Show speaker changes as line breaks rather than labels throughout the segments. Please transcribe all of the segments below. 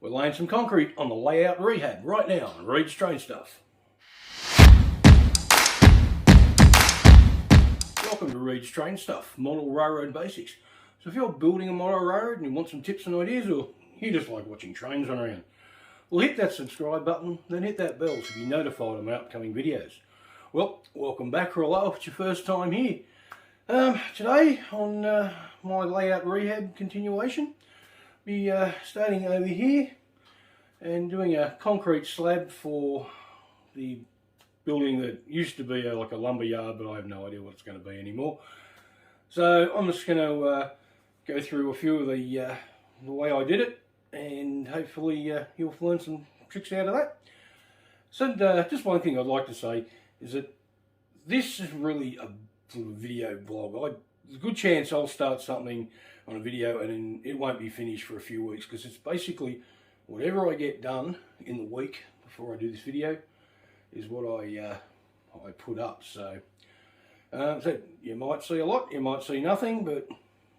We're laying some concrete on the layout rehab right now on Reid's Train Stuff. Welcome to Reid's Train Stuff, model railroad basics. So if you're building a model railroad and you want some tips and ideas, or you just like watching trains run around, well, hit that subscribe button, then hit that bell to be notified of my upcoming videos. Well, welcome back, or hello if it's your first time here. Today on my layout rehab continuation, be starting over here and doing a concrete slab for the building that used to be like a lumber yard, but I have no idea what it's going to be anymore. So I'm just going to go through a few of the way I did it, and hopefully you'll learn some tricks out of that. So just one thing I'd like to say is that this is really a sort of video blog. There's a good chance I'll start something on a video and then it won't be finished for a few weeks, because it's basically whatever I get done in the week before I do this video is what I put up. So you might see a lot, you might see nothing, but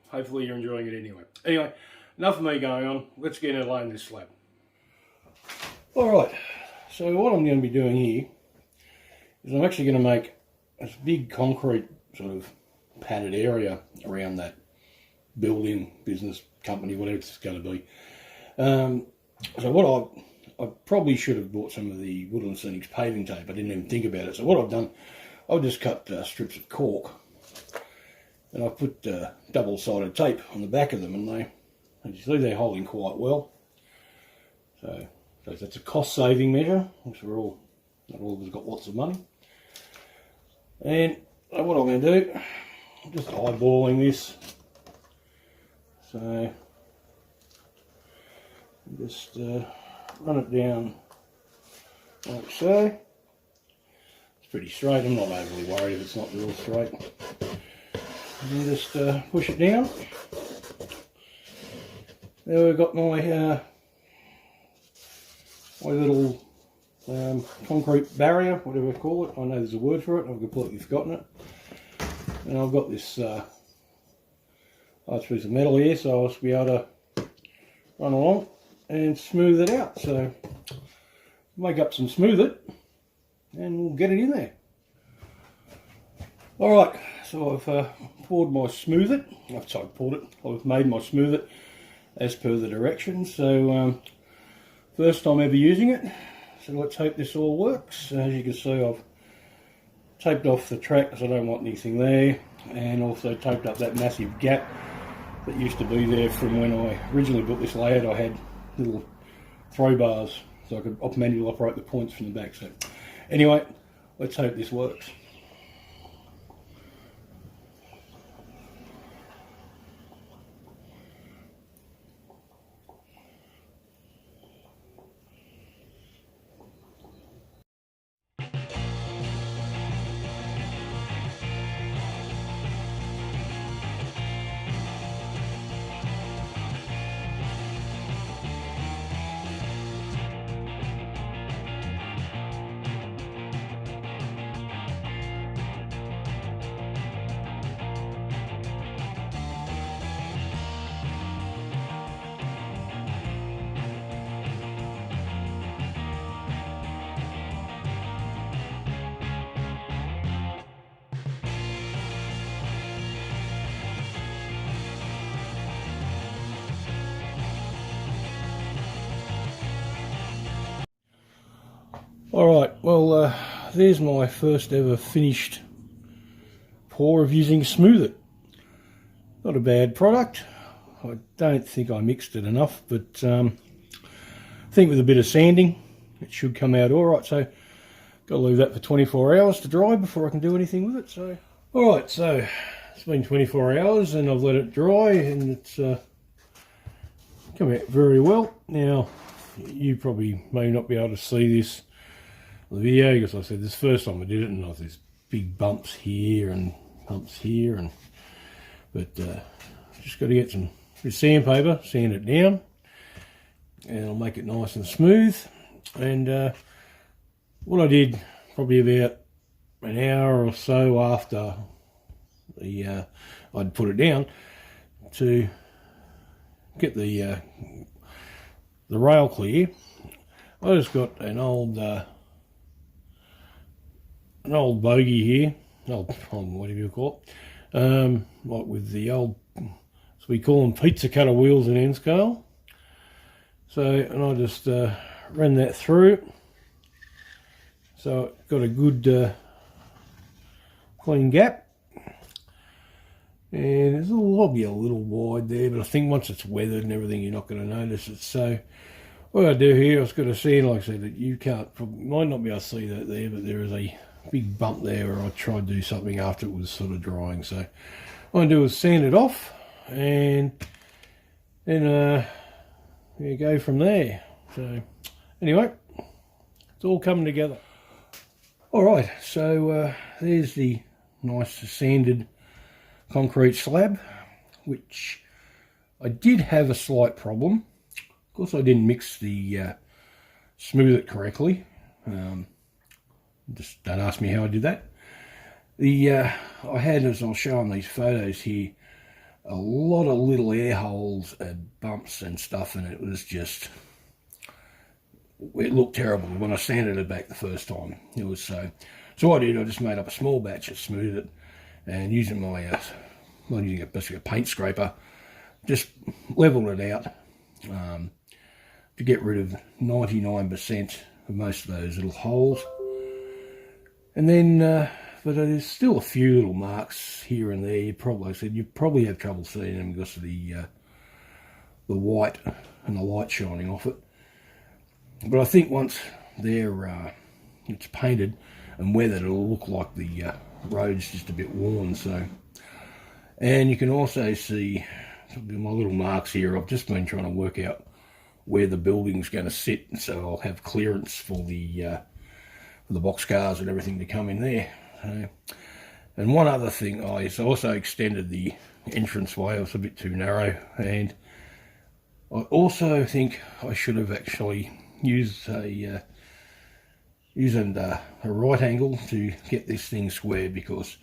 hopefully you're enjoying it anyway. Anyway, enough of me going on. Let's get into laying this slab. Alright, so what I'm going to be doing here is I'm actually going to make this big concrete sort of padded area around that building, business, company, whatever it's going to be. So what I probably should have bought some of the Woodland Scenics paving tape. I didn't even think about it. So what I've done, I've just cut strips of cork, and I've put double-sided tape on the back of them, and as you see, they're holding quite well. So that's a cost-saving measure, which not all of us got lots of money. And what I'm going to do, I'm just eyeballing this. So just run it down like so. It's pretty straight. I'm not overly worried if it's not real straight. And then just push it down. There we've got my my little concrete barrier, whatever we call it. I know there's a word for it, I've completely forgotten it. And I've got this large piece of metal here, so I'll be able to run along and smooth it out. So make up some Smooth It and we'll get it in there. Alright, so I've poured my Smooth It. I've made my Smooth It as per the directions. So first time ever using it, so let's hope this all works. As you can see, I've taped off the track because I don't want anything there, and also taped up that massive gap that used to be there from when I originally built this layout. I had little throw bars so I could manually operate the points from the back. So anyway, let's hope this works. Alright, well there's my first ever finished pour of using Smooth It. Not a bad product. I don't think I mixed it enough, but I think with a bit of sanding it should come out alright. So got to leave that for 24 hours to dry before I can do anything with it. So alright, so it's been 24 hours and I've let it dry, and it's come out very well. Now you probably may not be able to see this the video, because I said this first time I did it and there's big bumps here and bumps here, but just got to get some sandpaper, sand it down, and I'll make it nice and smooth. And what I did probably about an hour or so after I'd put it down, to get the rail clear, I just got an old bogey here, whatever you call it, like with the old, so we call them pizza cutter wheels and end scale. So, and I just ran that through, so it got a good clean gap. And there's be a little wide there, but I think once it's weathered and everything, you're not going to notice it. So what I do here, I was going to sand, like I said, that you might not be able to see that there, but there is a big bump there where I tried to do something after it was sort of drying. So what I do is sand it off, and then you go from there. So anyway, it's all coming together. All right, so there's the nice sanded concrete slab, which I did have a slight problem. Of course, I didn't mix the smooth it correctly. Just don't ask me how I did that. I had, as I'll show on these photos here, a lot of little air holes and bumps and stuff, and it was just, it looked terrible when I sanded it back the first time. It was so what I did, I just made up a small batch of smooth it, and using my basically a paint scraper, just leveled it out to get rid of 99% of most of those little holes. And then, but there's still a few little marks here and there. You probably have trouble seeing them because of the white and the light shining off it. But I think once it's painted and weathered, it'll look like the road's just a bit worn. So, and you can also see my little marks here. I've just been trying to work out where the building's going to sit, so I'll have clearance for the box cars and everything to come in there. So, and one other thing, I also extended the entranceway. It was a bit too narrow, and I also think I should have actually used a right angle to get this thing square, because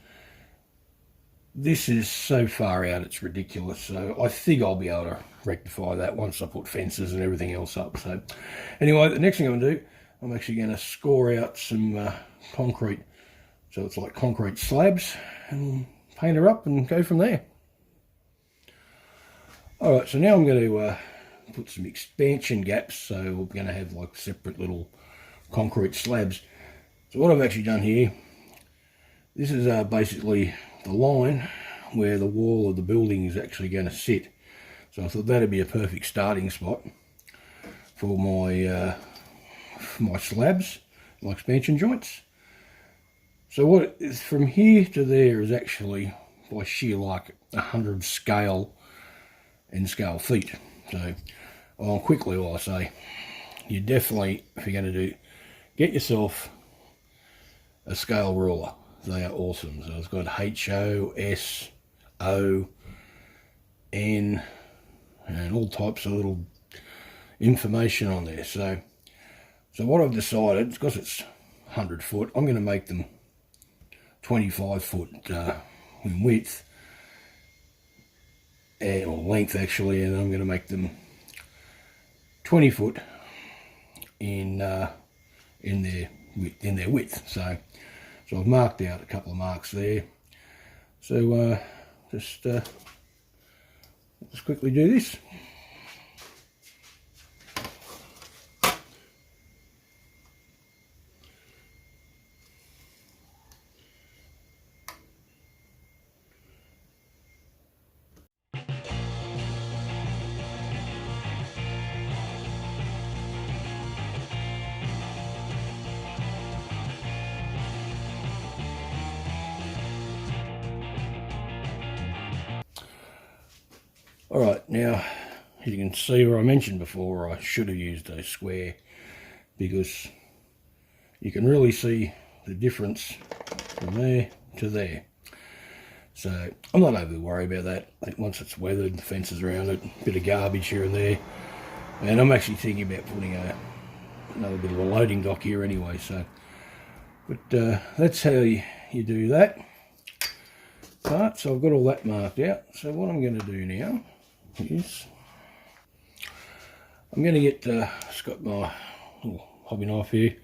this is so far out it's ridiculous. So I think I'll be able to rectify that once I put fences and everything else up. So anyway, the next thing I'm going to do, I'm actually going to score out some concrete, so it's like concrete slabs, and paint her up and go from there. Alright, so now I'm going to put some expansion gaps, so we're going to have like separate little concrete slabs. So what I've actually done here, this is basically the line where the wall of the building is actually going to sit. So I thought that'd be a perfect starting spot for my my slabs, my expansion joints. So what is from here to there is actually by sheer like 100 scale and scale feet. So quickly all I say, you definitely, if you're going to do, get yourself a scale ruler. They are awesome. So it's got HO, S, O, N, and all types of little information on there. So what I've decided, because it's 100 foot, I'm going to make them 25 foot in width, or length actually, and I'm going to make them 20 foot in their width. So I've marked out a couple of marks there. So just quickly do this. Alright, now as you can see where I mentioned before, I should have used a square, because you can really see the difference from there to there. So I'm not overly worried about that. I think once it's weathered, the fences around it, a bit of garbage here and there, and I'm actually thinking about putting another bit of a loading dock here anyway. So, but that's how you do that part. So I've got all that marked out. So what I'm going to do now is I'm going to get, it's got my little hobby knife here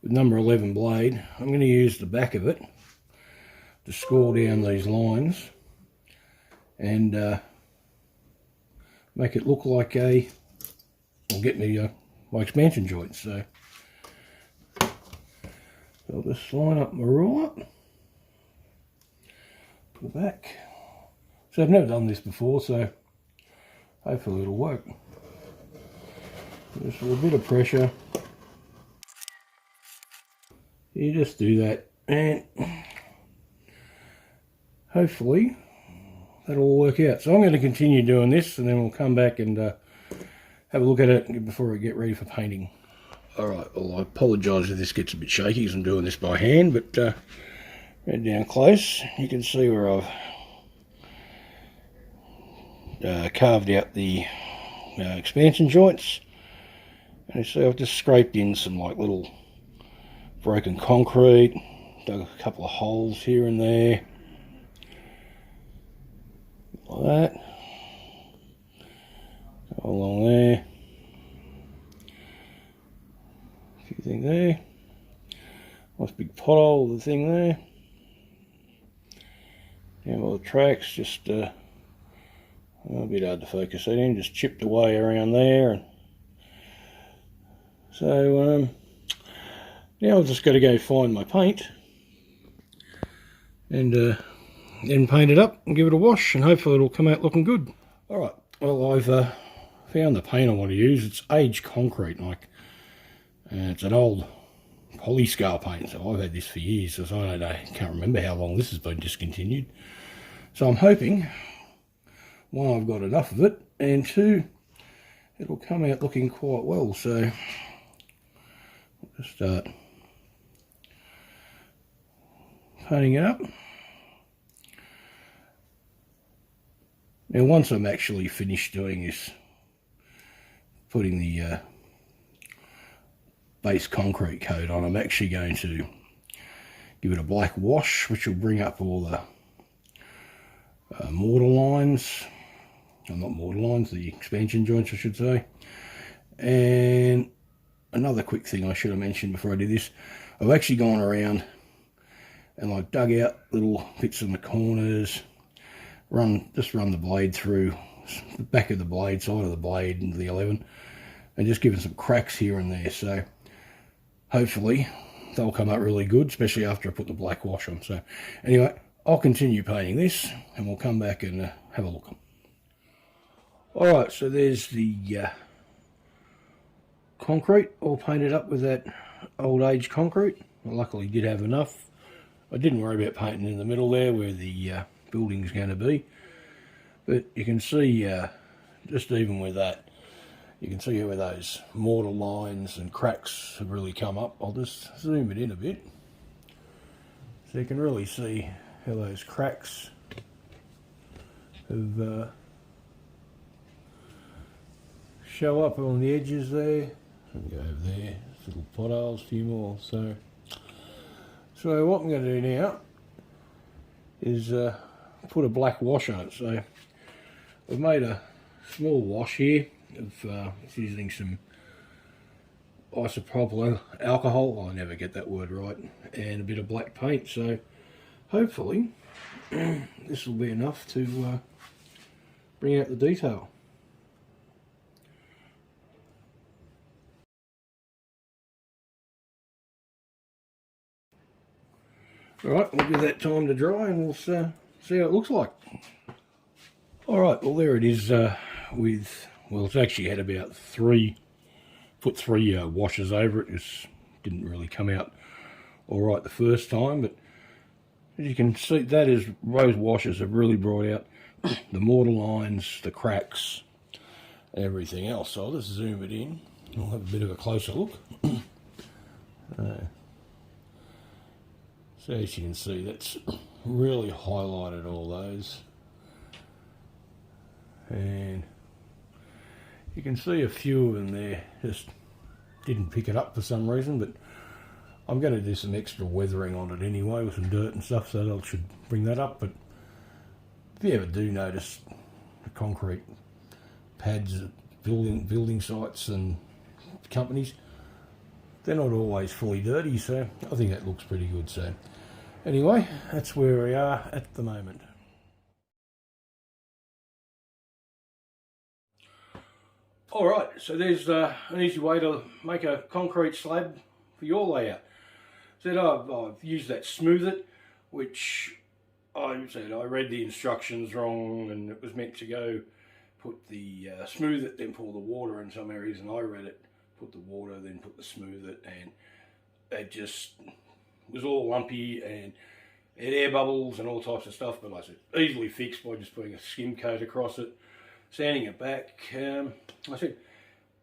with number 11 blade. I'm going to use the back of it to score down these lines and make it look like or get me my expansion joints. So I'll just line up my ruler, pull back. So I've never done this before, so hopefully it'll work. Just with a bit of pressure, you just do that, and hopefully that'll work out. So I'm going to continue doing this, and then we'll come back and have a look at it before we get ready for painting. Alright, well, I apologise if this gets a bit shaky because I'm doing this by hand, but right down close, you can see where I've carved out the expansion joints. And you see I've just scraped in some like little broken concrete, dug a couple of holes here and there, like that, go along there, a few things there, nice big pothole with the thing there, down all the tracks, just a bit hard to focus that in, just chipped away around there. And so now I've just got to go find my paint and then paint it up and give it a wash, and hopefully it'll come out looking good. Alright, well, I've found the paint I want to use. It's aged concrete, like it's an old polyscar paint, so I've had this for years, so I can't remember how long this has been discontinued. So I'm hoping, one, I've got enough of it, and two, it'll come out looking quite well. So I'll just start painting it up. Now once I'm actually finished doing this, putting the base concrete coat on, I'm actually going to give it a black wash, which will bring up all the mortar lines, well, not mortar lines, the expansion joints I should say. And another quick thing I should have mentioned before I did this, I've actually gone around and like dug out little bits in the corners, just run the blade through the back of the blade, side of the blade into the 11, and just given some cracks here and there. So hopefully they'll come out really good, especially after I put the black wash on. So anyway, I'll continue painting this and we'll come back and have a look. Alright, so there's the concrete all painted up with that old age concrete. I luckily did have enough. I didn't worry about painting in the middle there where the building's going to be, but you can see just even with that, you can see where those mortar lines and cracks have really come up. I'll just zoom it in a bit so you can really see how those cracks have show up on the edges there. And go over there, little potholes, a few more. So what I'm going to do now is put a black wash on it. So I've made a small wash here of using some isopropyl alcohol, I never get that word right, and a bit of black paint. So hopefully this will be enough to bring out the detail. Alright, we'll give that time to dry and we'll see how it looks like. Alright, well there it is well, it's actually had about put three washes over it. It didn't really come out alright the first time, but as you can see, those washes have really brought out the mortar lines, the cracks, everything else. So I'll just zoom it in. We'll have a bit of a closer look. So as you can see, that's really highlighted all those, and you can see a few of them there just didn't pick it up for some reason, but I'm going to do some extra weathering on it anyway with some dirt and stuff, so that should bring that up. But if you ever do notice the concrete pads building sites and companies, they're not always fully dirty, so I think that looks pretty good. So anyway, that's where we are at the moment. Alright, so there's an easy way to make a concrete slab for your layout. So I've used that Smooth It, which I read the instructions wrong, and it was meant to go put the Smooth It, then pour the water in some areas, and I read it, put the water, then put the Smooth It, and it just was all lumpy and it had air bubbles and all types of stuff, but like I said, easily fixed by just putting a skim coat across it, sanding it back. I said,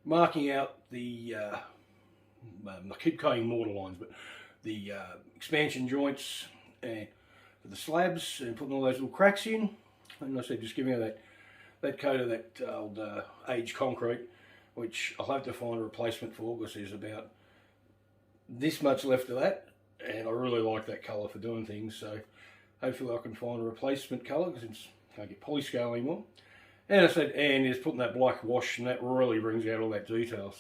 marking out the, I keep cutting mortar lines, but the expansion joints and for the slabs, and putting all those little cracks in. And I said, just giving her that coat of that old aged concrete, which I'll have to find a replacement for, because there's about this much left of that, and I really like that colour for doing things. So hopefully I can find a replacement colour, because I can't get polyscale anymore. And I said, and is putting that black wash, and that really brings out all that detail.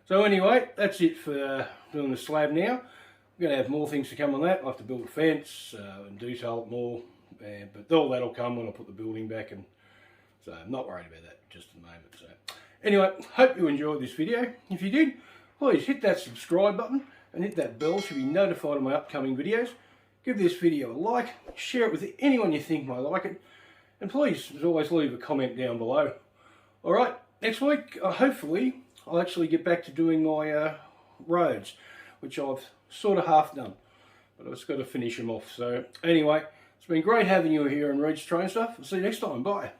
So anyway, that's it for doing the slab now. I'm going to have more things to come on that. I'll have to build a fence and detail it more, but all that'll come when I put the building back, and so I'm not worried about that just at the moment. So anyway, hope you enjoyed this video. If you did, please hit that subscribe button and hit that bell to be notified of my upcoming videos. Give this video a like, share it with anyone you think might like it, and please, as always, leave a comment down below. Alright, next week, hopefully, I'll actually get back to doing my roads, which I've sort of half done, but I've just got to finish them off. So anyway, it's been great having you here on Reid's Train Stuff. I'll see you next time. Bye.